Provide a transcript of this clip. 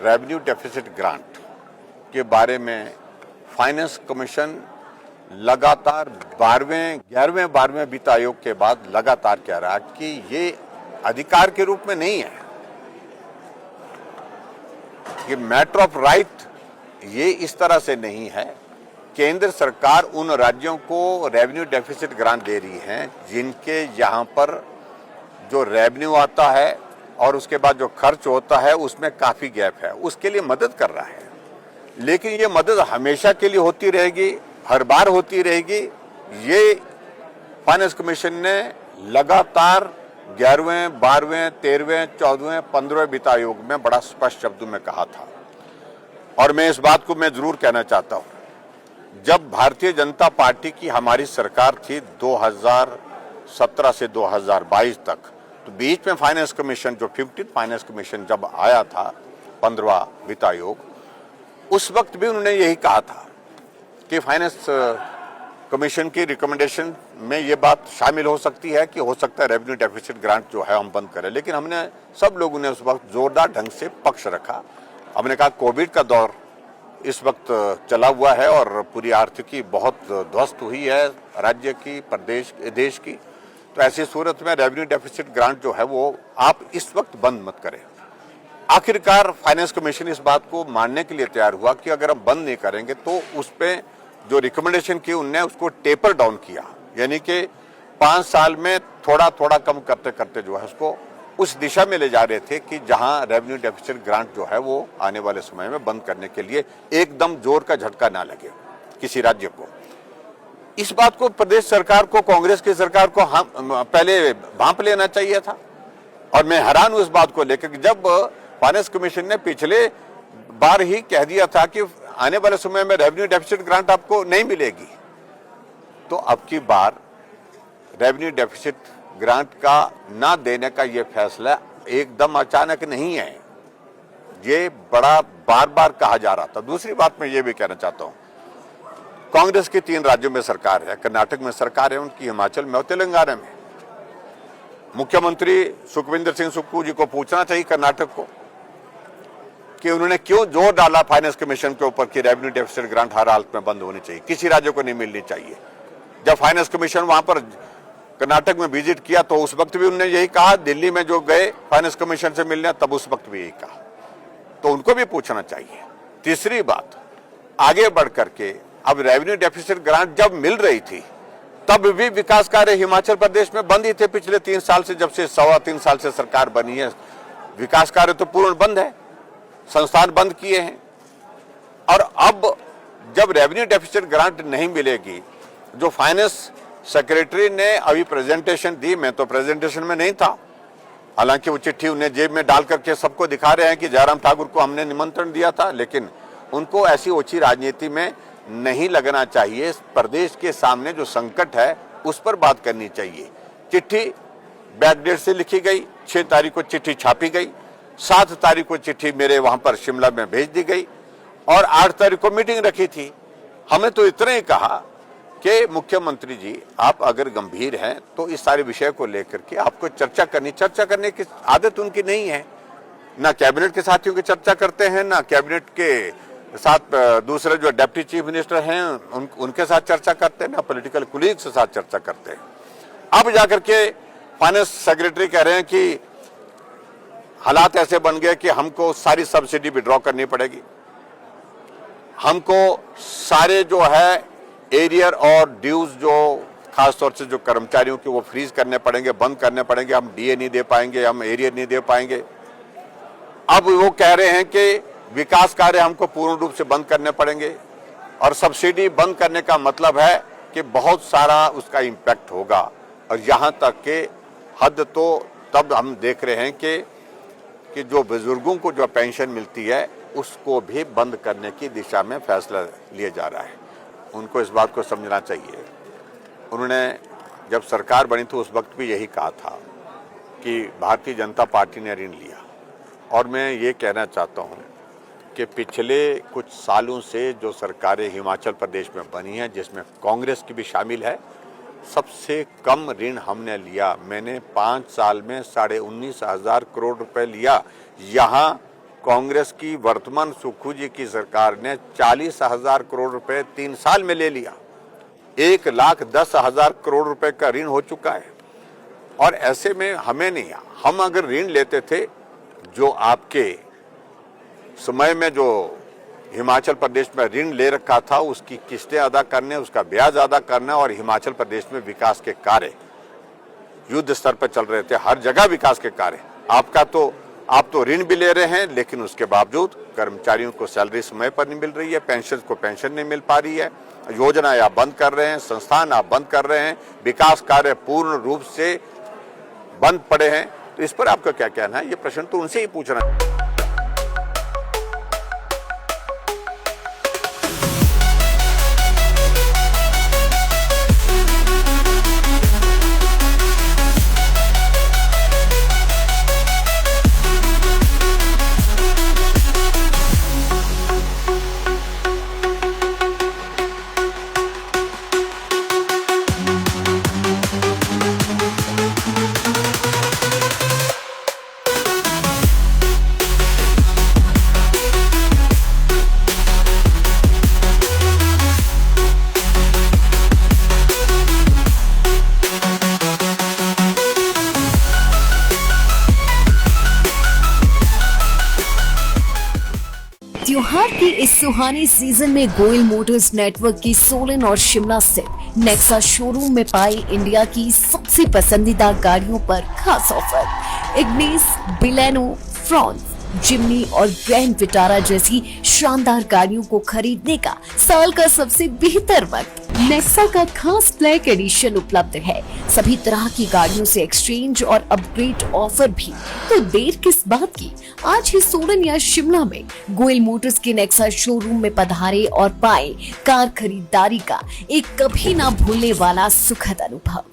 Revenue deficit grant के बारे में फाइनेंस कमीशन लगातार 11वें वित्त आयोग के बाद लगातार कह रहा है कि ये अधिकार के रूप में नहीं है, ये मैटर ऑफ राइट, ये इस तरह से नहीं है। केंद्र सरकार उन राज्यों को रेवेन्यू डेफिसिट ग्रांट दे रही है जिनके यहाँ पर जो रेवेन्यू आता है और उसके बाद जो खर्च होता है उसमें काफी गैप है, उसके लिए मदद कर रहा है। लेकिन ये मदद हमेशा के लिए होती रहेगी, हर बार होती रहेगी, ये फाइनेंस कमीशन ने लगातार 11वें, 12वें, 13वें, 14वें, 15वें वित्त आयोग में बड़ा स्पष्ट शब्दों में कहा था। और मैं इस बात को मैं जरूर कहना चाहता हूं, जब भारतीय जनता पार्टी की हमारी सरकार थी 2017 से 2022 तक, तो बीच में फाइनेंस कमीशन जो 15th फाइनेंस कमीशन जब आया था 15वां वित्त आयोग, उस वक्त भी उन्होंने यही कहा था कि फाइनेंस कमीशन की रिकमेंडेशन में ये बात शामिल हो सकती है कि हो सकता है रेवेन्यू डेफिसिट ग्रांट जो है हम बंद करें। लेकिन हमने सब लोगों ने उस वक्त जोरदार ढंग से पक्ष रखा। हमने कहा कोविड का दौर इस वक्त चला हुआ है और पूरी आर्थिकी बहुत ध्वस्त हुई है राज्य की, प्रदेश, देश की, तो ऐसी सूरत में रेवेन्यू डेफिसिट ग्रांट जो है वो आप इस वक्त बंद मत करें। आखिरकार फाइनेंस कमीशन इस बात को मानने के लिए तैयार हुआ कि अगर हम बंद नहीं करेंगे तो उस पर जो रिकमेंडेशन की उनने उसको टेपर डाउन किया, यानी कि 5 साल में थोड़ा थोड़ा कम करते करते जो है उसको उस दिशा में ले जा रहे थे कि जहां रेवेन्यू डेफिसिट ग्रांट जो है वो आने वाले समय में बंद करने के लिए एकदम जोर का झटका ना लगे किसी राज्य को। इस बात को प्रदेश सरकार को, कांग्रेस की सरकार को हम पहले भांप लेना चाहिए था। और मैं हैरान हूं इस बात को लेकर कि जब फाइनेंस कमीशन ने पिछले बार ही कह दिया था कि आने वाले समय में रेवेन्यू डेफिसिट ग्रांट आपको नहीं मिलेगी, तो अब की बार रेवेन्यू डेफिसिट ग्रांट का ना देने का यह फैसला एकदम अचानक नहीं है, ये बड़ा बार बार कहा जा रहा था। दूसरी बात मैं ये भी कहना चाहता हूं, कांग्रेस की 3 राज्यों में सरकार है, कर्नाटक में सरकार है उनकी, हिमाचल में और तेलंगाना में। मुख्यमंत्री सुखविंदर सिंह सुक्खू जी को पूछना चाहिए कर्नाटक को कि उन्होंने क्यों जोर डाला फाइनेंस कमीशन के ऊपर कि रेवेन्यू डेफिसिट ग्रांट हर हालत में बंद होनी चाहिए, किसी राज्य को नहीं मिलनी चाहिए। जब फाइनेंस कमीशन वहां पर कर्नाटक में विजिट किया तो उस वक्त भी उन्होंने यही कहा, दिल्ली में जो गए फाइनेंस कमीशन से मिलने तब उस वक्त भी यही कहा, तो उनको भी पूछना चाहिए। तीसरी बात, आगे बढ़ करके अब रेवेन्यू डेफिसिट ग्रांट जब मिल रही थी तब भी विकास कार्य हिमाचल प्रदेश में बंद ही थे पिछले 3 साल से, जब से 3.25 साल से सरकार बनी है विकास कार्य तो पूर्ण बंद है, संस्थान बंद किए हैं। और अब जब रेवेन्यू डेफिसिट ग्रांट नहीं मिलेगी, जो फाइनेंस सेक्रेटरी ने अभी प्रेजेंटेशन दी, मैं तो प्रेजेंटेशन में नहीं था, हालांकि वो चिट्ठी उन्हें जेब में डाल करके सबको दिखा रहे हैं कि जयराम ठाकुर को हमने निमंत्रण दिया था, लेकिन उनको ऐसी ओछी राजनीति में नहीं लगना चाहिए। प्रदेश के सामने जो संकट है उस पर बात करनी चाहिए। चिट्ठी बैकडेट से लिखी गई, 6 तारीख को चिट्ठी छापी गई, 7 तारीख को चिट्ठी मेरे वहां पर शिमला में भेज दी गई और 8 तारीख को मीटिंग रखी थी। हमें तो इतना ही कहा कि मुख्यमंत्री जी आप अगर गंभीर हैं तो इस सारे विषय को लेकर के आपको चर्चा करने की आदत उनकी नहीं है। ना कैबिनेट के साथियों की चर्चा करते हैं, ना कैबिनेट के साथ दूसरे जो डिप्टी चीफ मिनिस्टर हैं उनके साथ चर्चा करते हैं, ना पॉलिटिकल कुलीग्स के साथ चर्चा करते हैं। अब जाकर के फाइनेंस सेक्रेटरी कह रहे हैं कि हालात ऐसे बन गए कि हमको सारी सब्सिडी विड्रॉ करनी पड़ेगी, हमको सारे जो है एरियर और ड्यूज जो खासतौर से जो कर्मचारियों के वो फ्रीज करने पड़ेंगे, बंद करने पड़ेंगे, हम डीए नहीं दे पाएंगे, हम एरियर नहीं दे पाएंगे। अब वो कह रहे हैं कि विकास कार्य हमको पूर्ण रूप से बंद करने पड़ेंगे और सब्सिडी बंद करने का मतलब है कि बहुत सारा उसका इम्पैक्ट होगा। और यहाँ तक के हद तो तब हम देख रहे हैं कि जो बुजुर्गों को जो पेंशन मिलती है उसको भी बंद करने की दिशा में फैसला लिया जा रहा है। उनको इस बात को समझना चाहिए। उन्होंने जब सरकार बनी तो उस वक्त भी यही कहा था कि भारतीय जनता पार्टी ने ऋण लिया। और मैं ये कहना चाहता हूँ कि पिछले कुछ सालों से जो सरकारें हिमाचल प्रदेश में बनी हैं, जिसमें कांग्रेस की भी शामिल है, सबसे कम ऋण हमने लिया। मैंने 5 साल में 19,500 करोड़ रुपए लिया। यहाँ कांग्रेस की वर्तमान सुक्खू जी की सरकार ने 40,000 करोड़ रुपए 3 साल में ले लिया। 1,10,000 करोड़ रुपए का ऋण हो चुका है। और ऐसे में हमें नहीं, हम अगर ऋण लेते थे, जो आपके समय में जो हिमाचल प्रदेश में ऋण ले रखा था, उसकी किस्तें अदा करने, उसका ब्याज अदा करना, और हिमाचल प्रदेश में विकास के कार्य युद्ध स्तर पर चल रहे थे, हर जगह विकास के कार्य। आप तो ऋण भी ले रहे हैं, लेकिन उसके बावजूद कर्मचारियों को सैलरी समय पर नहीं मिल रही है, पेंशन को पेंशन नहीं मिल पा रही है, योजनाएं आप बंद कर रहे हैं, संस्थान आप बंद कर रहे हैं, विकास कार्य पूर्ण रूप से बंद पड़े हैं। तो इस पर आपका क्या कहना है? ये प्रश्न तो उनसे ही पूछना है। त्योहार के इस सुहाने सीजन में गोयल मोटर्स नेटवर्क की सोलन और शिमला स्थित नेक्सा शोरूम में पाई इंडिया की सबसे पसंदीदा गाड़ियों पर खास ऑफर। इग्निस, बिलेनो, फ्रॉन्स, जिम्नी और ग्रैंड विटारा जैसी शानदार गाड़ियों को खरीदने का साल का सबसे बेहतर वक्त। नेक्सा का खास ब्लैक एडिशन उपलब्ध है। सभी तरह की गाड़ियों से एक्सचेंज और अपग्रेड ऑफर भी। तो देर किस बात की, आज ही सोलन या शिमला में गोयल मोटर्स के नेक्सा शोरूम में पधारे और पाए कार खरीदारी का एक कभी ना भूलने वाला सुखद अनुभव।